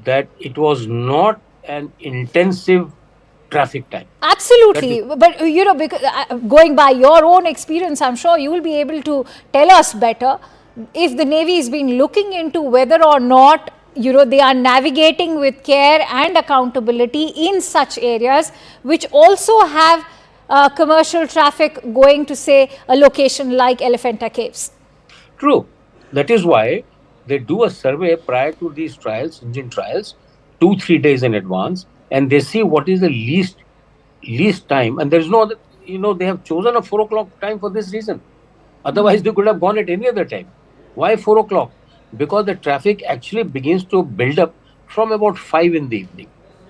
that it was not an intensive traffic time. Absolutely. But, because, going by your own experience, I'm sure you will be able to tell us better if the Navy has been looking into whether or not, they are navigating with care and accountability in such areas which also have commercial traffic going to, say, a location like Elephanta Caves. True. That is why they do a survey prior to these trials, engine trials, 2-3 days in advance, and they see what is the least time. And there is no other, they have chosen a 4 o'clock time for this reason. Otherwise, they could have gone at any other time. Why 4 o'clock? Because the traffic actually begins to build up from about 5 in the evening.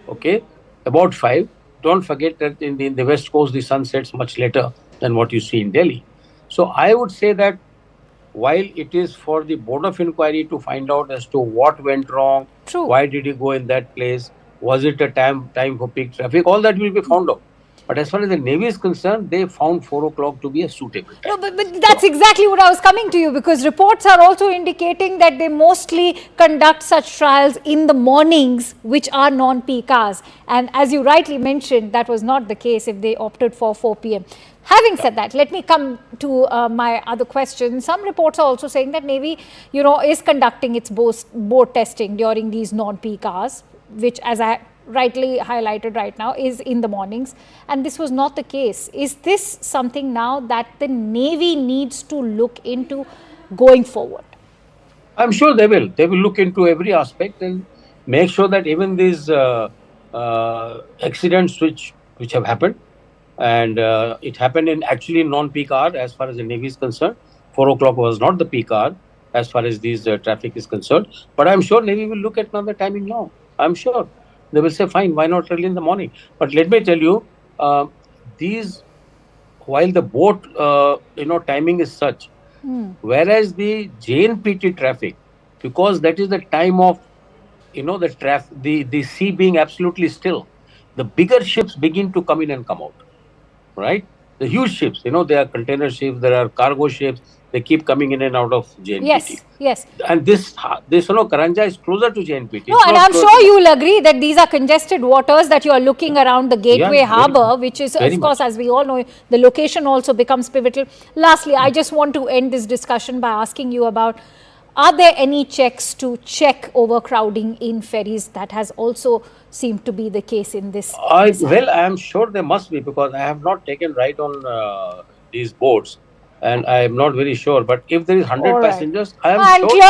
Okay? About 5. Don't forget that in the West Coast, the sun sets much later than what you see in Delhi. So I would say that while it is for the board of inquiry to find out as to what went wrong, why did he go in that place, was it a time for peak traffic, all that will be found out. But as far as the Navy is concerned, they found 4 o'clock to be a suitable time. No, but that's exactly what I was coming to you, because reports are also indicating that they mostly conduct such trials in the mornings, which are non-peak hours. And as you rightly mentioned, that was not the case if they opted for 4 p.m. Having said that, let me come to my other question. Some reports are also saying that Navy, is conducting its boat testing during these non-peak hours, which, as I rightly highlighted right now, is in the mornings, and this was not the case. Is this something now that the Navy needs to look into going forward? I'm sure they will. They will look into every aspect and make sure that even these accidents which have happened, and it happened in actually non-peak hour as far as the Navy is concerned. 4 o'clock was not the peak hour as far as these traffic is concerned. But I'm sure Navy will look at another timing now. I'm sure. They will say, fine, why not early in the morning? But let me tell you, while the boat, timing is such, whereas the JNPT traffic, because that is the time of, the sea being absolutely still, the bigger ships begin to come in and come out, right? The huge ships, there are container ships, there are cargo ships, they keep coming in and out of JNPT. Yes. And this Karanja is closer to JNPT. No, and I'm sure you will agree that these are congested waters that you are looking around the Gateway Harbour, which is, of course, as we all know, the location also becomes pivotal. Lastly, I just want to end this discussion by asking you about, are there any checks to check overcrowding in ferries? That has also seemed to be the case in this. Well, I am sure there must be, because I have not taken ride on these boats. And I am not very sure, but if there is 100 passengers, I am sure.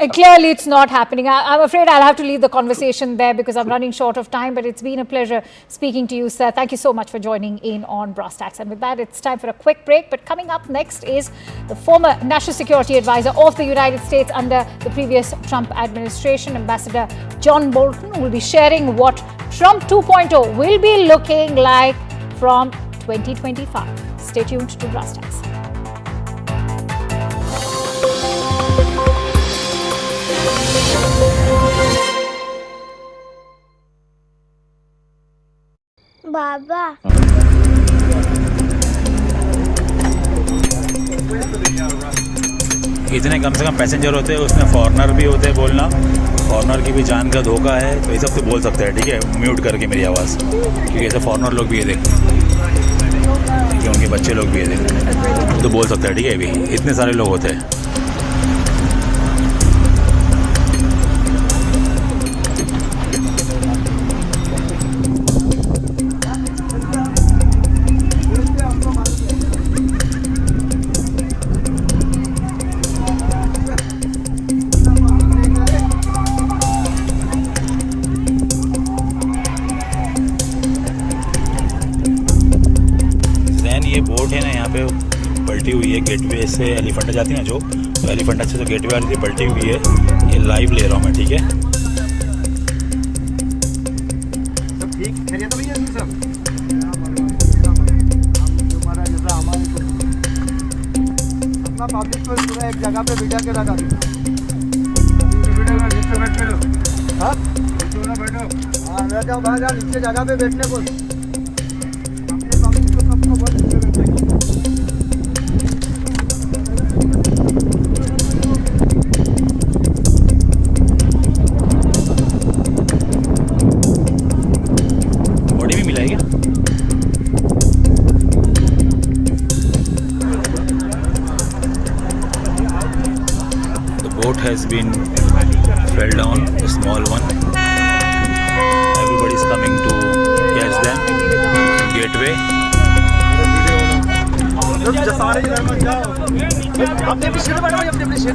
And clearly it's not happening. I'm afraid I'll have to leave the conversation there because I'm running short of time, but it's been a pleasure speaking to you, sir. Thank you so much for joining in on Brass Tacks. And with that, it's time for a quick break. But coming up next is the former National Security Advisor of the United States under the previous Trump administration, Ambassador John Bolton, who will be sharing what Trump 2.0 will be looking like from 2025. Stay tuned to Brass Tacks. बाबा इतने कम से कम passenger होते हैं, उसमें foreigner भी होते हैं, बोलना foreigner की भी जान का धोखा है, तो ये सब तो बोल सकते हैं, ठीक है, म्यूट करके मेरी आवाज़, क्योंकि ऐसे फॉरेनर लोग भी ये देख, क्योंकि उनके बच्चे लोग भी ये देख, तो बोल सकते हैं, ठीक है, भी इतने सारे लोग होते हैं. पलटी हुई है गेटवे से एलिफेंटा जाती है ना, जो तो एलिफेंटा से जो गेटवे आ रही थी पलटी हुई है. ये लाइव ले रहा हूँ मैं, ठीक है. सब ठीक खैरियत भैया सब अपना पब्लिक को पूरा एक जगह पे बिठा के रखा हाँ मैं जाओ बाहर जाओ नीचे जगह पे बैठने को अपने पब्लिक को सबको बहुत नीचे बैठने has been fell down, a small one. Everybody is coming to catch them. Gateway. अपने पीछे बैठो, अपने पीछे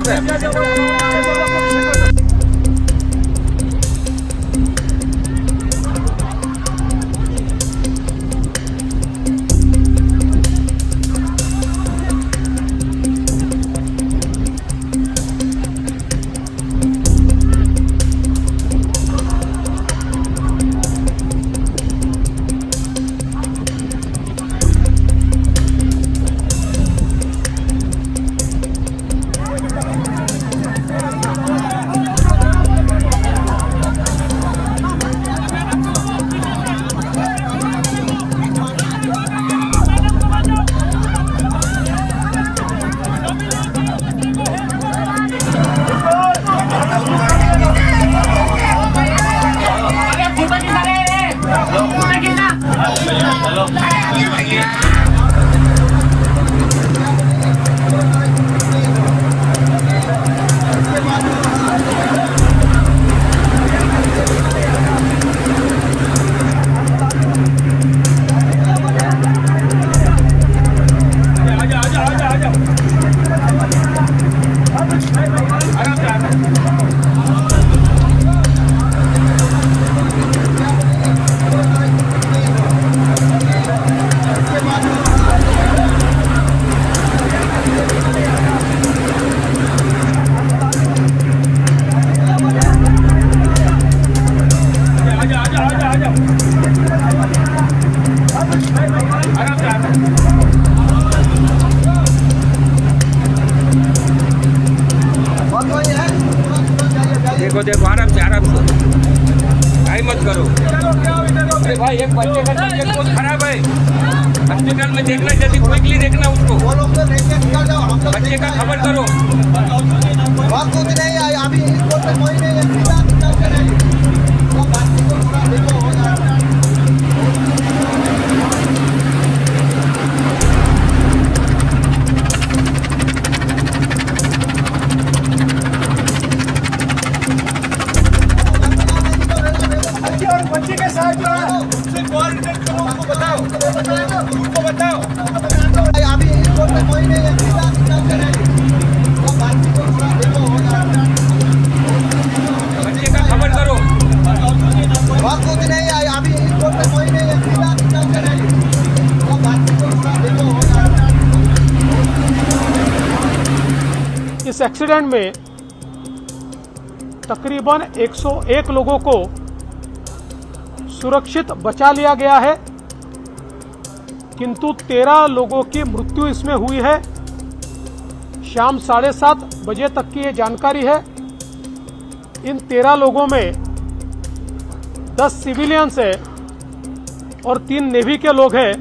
करो। अरे भाई एक बच्चे का तबीयत बहुत खराब है, हॉस्पिटल में देखना, जल्दी क्विकली देखना उसको। बच्चे का खबर करो। बात कुछ नहीं है, अभी इस कोर्ट में कोई नहीं है, सीधा निकल के नहीं। वो बाकी को थोड़ा देखो हो जाएगा। और बच्चे के साथ जो है उनसे कोऑर्डिनेट करो, उनको बताओ, उनको बताओ। अभी इस कोर्ट में कोई नहीं है, सीधा निकल के नहीं। वो बाकी को थोड़ा देखो हो जाएगा। बच्चे का खबर करो। बात कुछ नहीं है, अभी इस कोर्ट में कोई नहीं है, सीधा निकल के नहीं। वो बाकी को थोड़ा देखो हो जाएगा। इस एक्सीडेंट में तकरीबन 101 लोगों को सुरक्षित बचा लिया गया है, किंतु 13 लोगों की मृत्यु इसमें हुई है। शाम 7:30 बजे तक की ये जानकारी है। इन 13 लोगों में 10 सिविलियंस है और 3 नेवी के लोग हैं।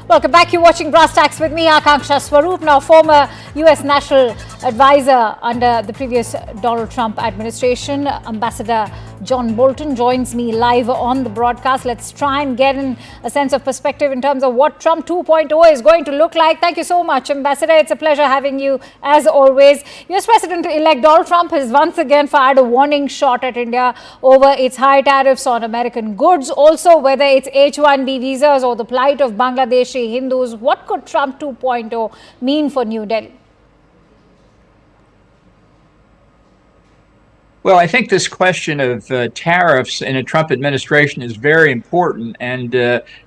Welcome back. You're watching Brass Tacks with me, Akanksha Swaroop, now former US National Advisor under the previous Donald Trump administration. Ambassador John Bolton joins me live on the broadcast. Let's try and get in a sense of perspective in terms of what Trump 2.0 is going to look like. Thank you so much, Ambassador. It's a pleasure having you as always. US President-elect Donald Trump has once again fired a warning shot at India over its high tariffs on American goods. Also, whether it's H-1B visas or the plight of Bangladeshi Hindus, what could Trump 2.0 mean for New Delhi? Well, I think this question of tariffs in a Trump administration is very important, and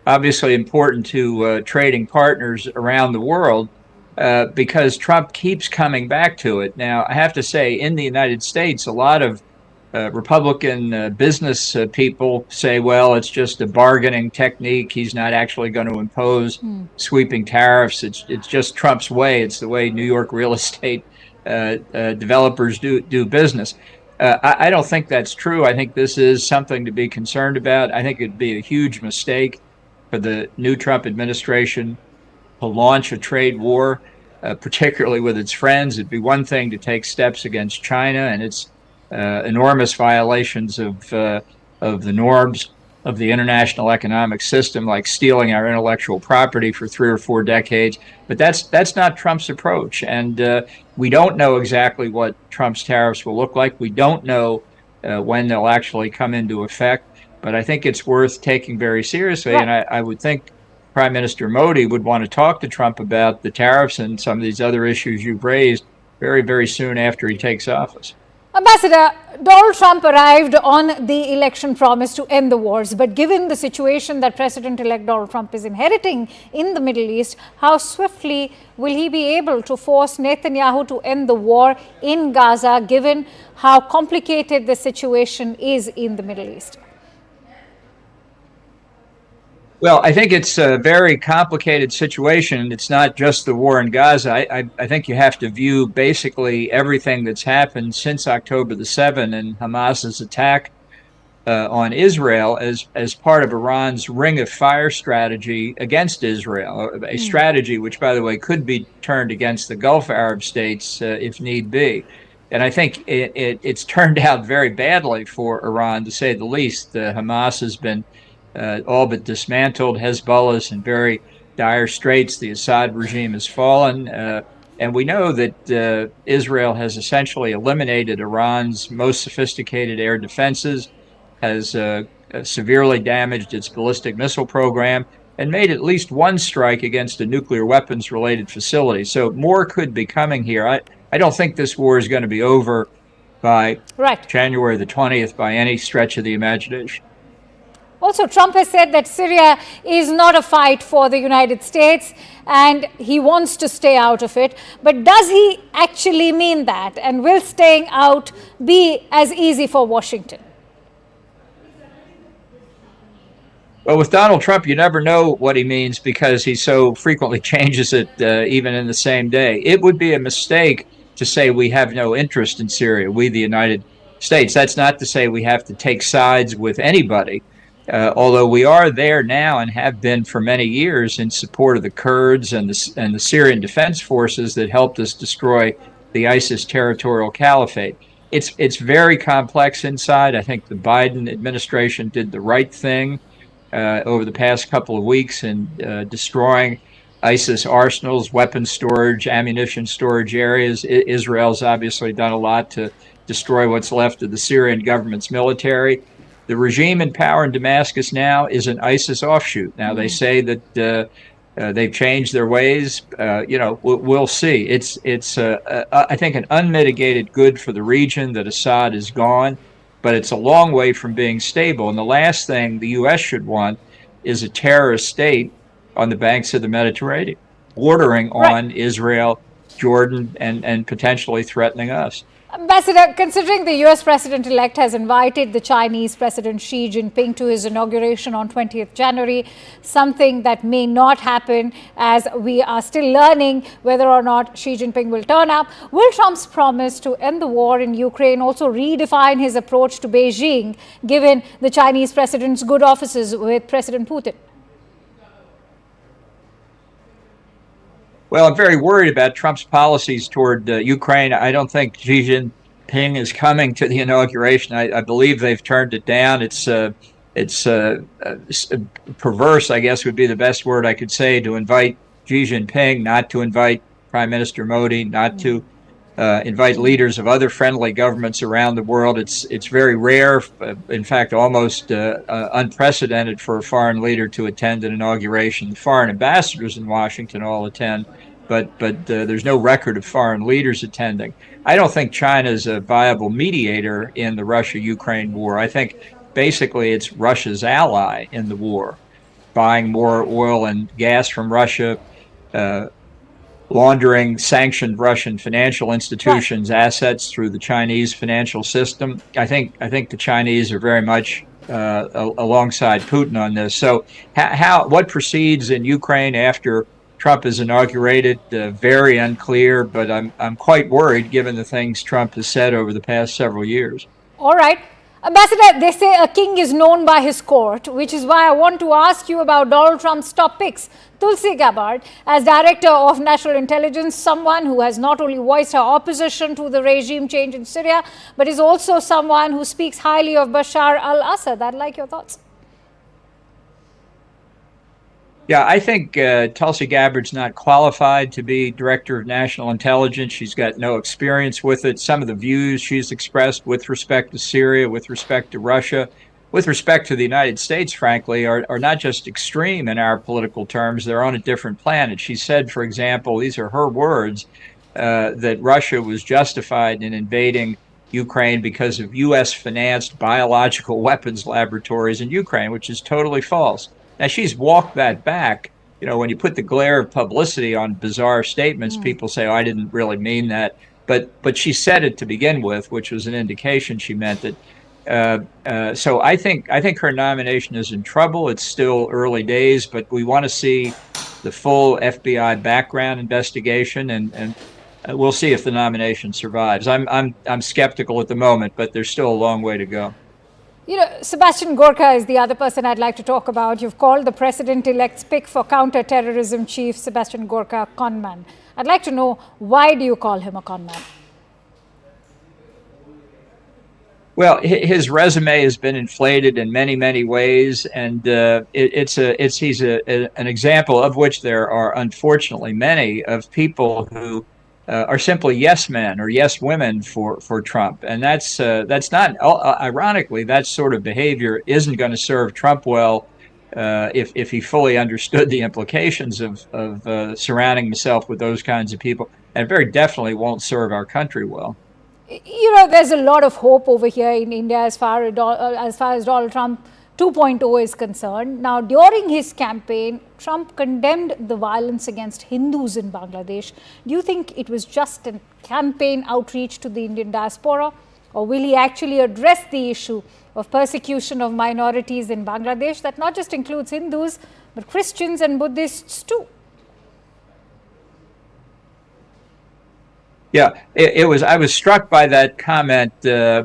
obviously important to trading partners around the world, because Trump keeps coming back to it. Now, I have to say, in the United States, a lot of Republican business people say, well, it's just a bargaining technique. He's not actually going to impose sweeping tariffs. It's just Trump's way. It's the way New York real estate developers do business. I don't think that's true. I think this is something to be concerned about. I think it'd be a huge mistake for the new Trump administration to launch a trade war, particularly with its friends. It'd be one thing to take steps against China and its enormous violations of the norms of the international economic system, like stealing our intellectual property for 3 or 4 decades. But that's not Trump's approach. And we don't know exactly what Trump's tariffs will look like. We don't know when they'll actually come into effect. But I think it's worth taking very seriously. Right. And I would think Prime Minister Modi would want to talk to Trump about the tariffs and some of these other issues you've raised very, very soon after he takes office. Ambassador, Donald Trump arrived on the election promise to end the wars, but given the situation that President-elect Donald Trump is inheriting in the Middle East, how swiftly will he be able to force Netanyahu to end the war in Gaza, given how complicated the situation is in the Middle East? Well, I think it's a very complicated situation. It's not just the war in Gaza. I think you have to view basically everything that's happened since October the 7th and Hamas's attack on Israel as part of Iran's ring of fire strategy against Israel, a strategy which, by the way, could be turned against the Gulf Arab states if need be. And I think it's turned out very badly for Iran, to say the least. Hamas has been all but dismantled. Hezbollah is in very dire straits. The Assad regime has fallen. And we know that Israel has essentially eliminated Iran's most sophisticated air defenses, has severely damaged its ballistic missile program, and made at least one strike against a nuclear weapons related facility. So more could be coming here. I don't think this war is going to be over by January the 20th by any stretch of the imagination. Also, Trump has said that Syria is not a fight for the United States and he wants to stay out of it. But does he actually mean that? And will staying out be as easy for Washington? Well, with Donald Trump, you never know what he means because he so frequently changes it even in the same day. It would be a mistake to say we have no interest in Syria, we, the United States. That's not to say we have to take sides with anybody, although we are there now and have been for many years in support of the Kurds and the Syrian defense forces that helped us destroy the ISIS territorial caliphate. It's very complex inside. I think the Biden administration did the right thing over the past couple of weeks in destroying ISIS arsenals, weapons storage, ammunition storage areas. Israel's obviously done a lot to destroy what's left of the Syrian government's military. The regime in power in Damascus now is an ISIS offshoot. Now they say that they've changed their ways. We'll see. It's I think an unmitigated good for the region that Assad is gone, but it's a long way from being stable. And the last thing the U.S. should want is a terrorist state on the banks of the Mediterranean, bordering on Israel, Jordan, and potentially threatening us. Ambassador, considering the US President-elect has invited the Chinese President Xi Jinping to his inauguration on 20th January, something that may not happen as we are still learning whether or not Xi Jinping will turn up, will Trump's promise to end the war in Ukraine also redefine his approach to Beijing, given the Chinese president's good offices with President Putin? Well, I'm very worried about Trump's policies toward Ukraine. I don't think Xi Jinping is coming to the inauguration. I believe they've turned it down. It's perverse, I guess would be the best word I could say, to invite Xi Jinping, not to invite Prime Minister Modi, not to invite leaders of other friendly governments around the world. It's very rare, in fact, almost unprecedented for a foreign leader to attend an inauguration. The foreign ambassadors in Washington all attend, but there's no record of foreign leaders attending. I don't think China is a viable mediator in the Russia-Ukraine war. I think basically it's Russia's ally in the war, buying more oil and gas from Russia, laundering sanctioned Russian financial institutions' assets through the Chinese financial system. I think the Chinese are very much alongside Putin on this. So what proceeds in Ukraine after Trump is inaugurated, very unclear, but I'm quite worried given the things Trump has said over the past several years. All right. Ambassador, they say a king is known by his court, which is why I want to ask you about Donald Trump's top picks. Tulsi Gabbard, as Director of National Intelligence, someone who has not only voiced her opposition to the regime change in Syria, but is also someone who speaks highly of Bashar al-Assad. I'd like your thoughts. Yeah, I think Tulsi Gabbard's not qualified to be Director of National Intelligence. She's got no experience with it. Some of the views she's expressed with respect to Syria, with respect to Russia, with respect to the United States, frankly, are not just extreme in our political terms. They're on a different planet. She said, for example, these are her words, that Russia was justified in invading Ukraine because of U.S.-financed biological weapons laboratories in Ukraine, which is totally false. Now, she's walked that back. You know, when you put the glare of publicity on bizarre statements, people say, oh, I didn't really mean that. But she said it to begin with, which was an indication she meant it. So I think her nomination is in trouble. It's still early days, but we want to see the full FBI background investigation, and we'll see if the nomination survives. I'm skeptical at the moment, but there's still a long way to go. You know, Sebastian Gorka is the other person I'd like to talk about. You've called the president-elect's pick for counter-terrorism chief, Sebastian Gorka, a conman. I'd like to know, why do you call him a conman? Well, his resume has been inflated in many, many ways, and he's an example of which there are unfortunately many of people who are simply yes men or yes women for Trump. And that's not, ironically, that sort of behavior isn't going to serve Trump well if he fully understood the implications of surrounding himself with those kinds of people, and very definitely won't serve our country well. You know, there's a lot of hope over here in India as far as Donald Trump 2.0 is concerned. Now, during his campaign, Trump condemned the violence against Hindus in Bangladesh. Do you think it was just a campaign outreach to the Indian diaspora, or will he actually address the issue of persecution of minorities in Bangladesh that not just includes Hindus, but Christians and Buddhists too? Yeah, it was. I was struck by that comment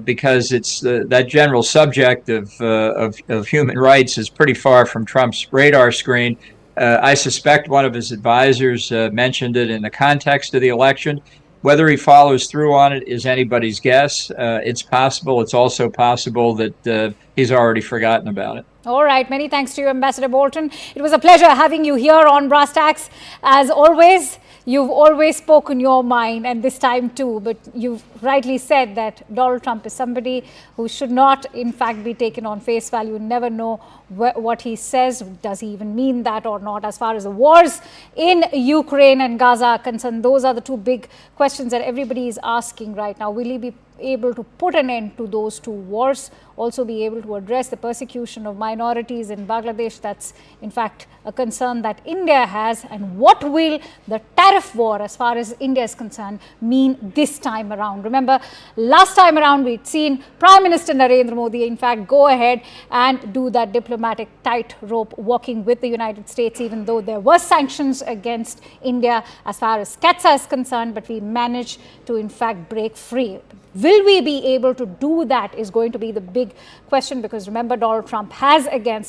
because it's that general subject of human rights is pretty far from Trump's radar screen. I suspect one of his advisors mentioned it in the context of the election. Whether he follows through on it is anybody's guess. It's possible. It's also possible that he's already forgotten about it. All right. Many thanks to you, Ambassador Bolton. It was a pleasure having you here on Brass Tacks. As always, you've always spoken your mind, and this time too. But you've rightly said that Donald Trump is somebody who should not, in fact, be taken on face value. You never know what he says. Does he even mean that or not? As far as the wars in Ukraine and Gaza are concerned, those are the two big questions that everybody is asking right now. Will he be able to put an end to those two wars, also be able to address the persecution of minorities in Bangladesh? That's in fact a concern that India has. And what will the tariff war, as far as India is concerned, mean this time around? Remember, last time around we'd seen Prime Minister Narendra Modi in fact go ahead and do that diplomatic tightrope walking with the United States, even though there were sanctions against India as far as Katsa is concerned, but we managed to in fact break free. Will we be able to do that is going to be the big question, because remember, Donald Trump has again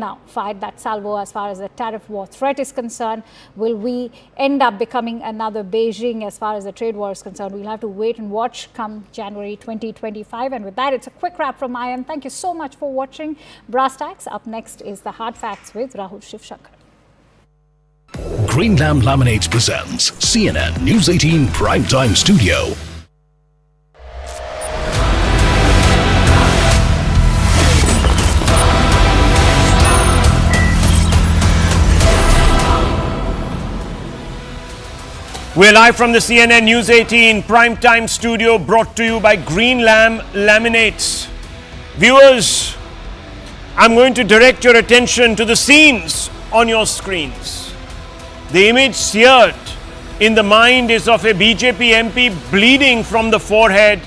now fired that salvo as far as the tariff war threat is concerned. Will we end up becoming another Beijing as far as the trade war is concerned? We'll have to wait and watch come January 2025. And with that, it's a quick wrap from my end. Thank you so much for watching Brass Tacks. Up next is the Hard Facts with Rahul Shivshankar. Green Lamb Laminates presents CNN News 18 Primetime Studio. We're live from the CNN News 18 Primetime Studio, brought to you by Green Lamb Laminates. Viewers, I'm going to direct your attention to the scenes on your screens. The image seared in the mind is of a BJP MP bleeding from the forehead,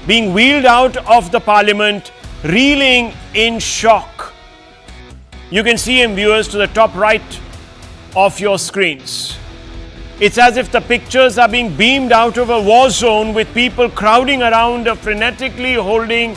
being wheeled out of the parliament, reeling in shock. You can see him, viewers, to the top right of your screens. It's as if the pictures are being beamed out of a war zone with people crowding around, frenetically holding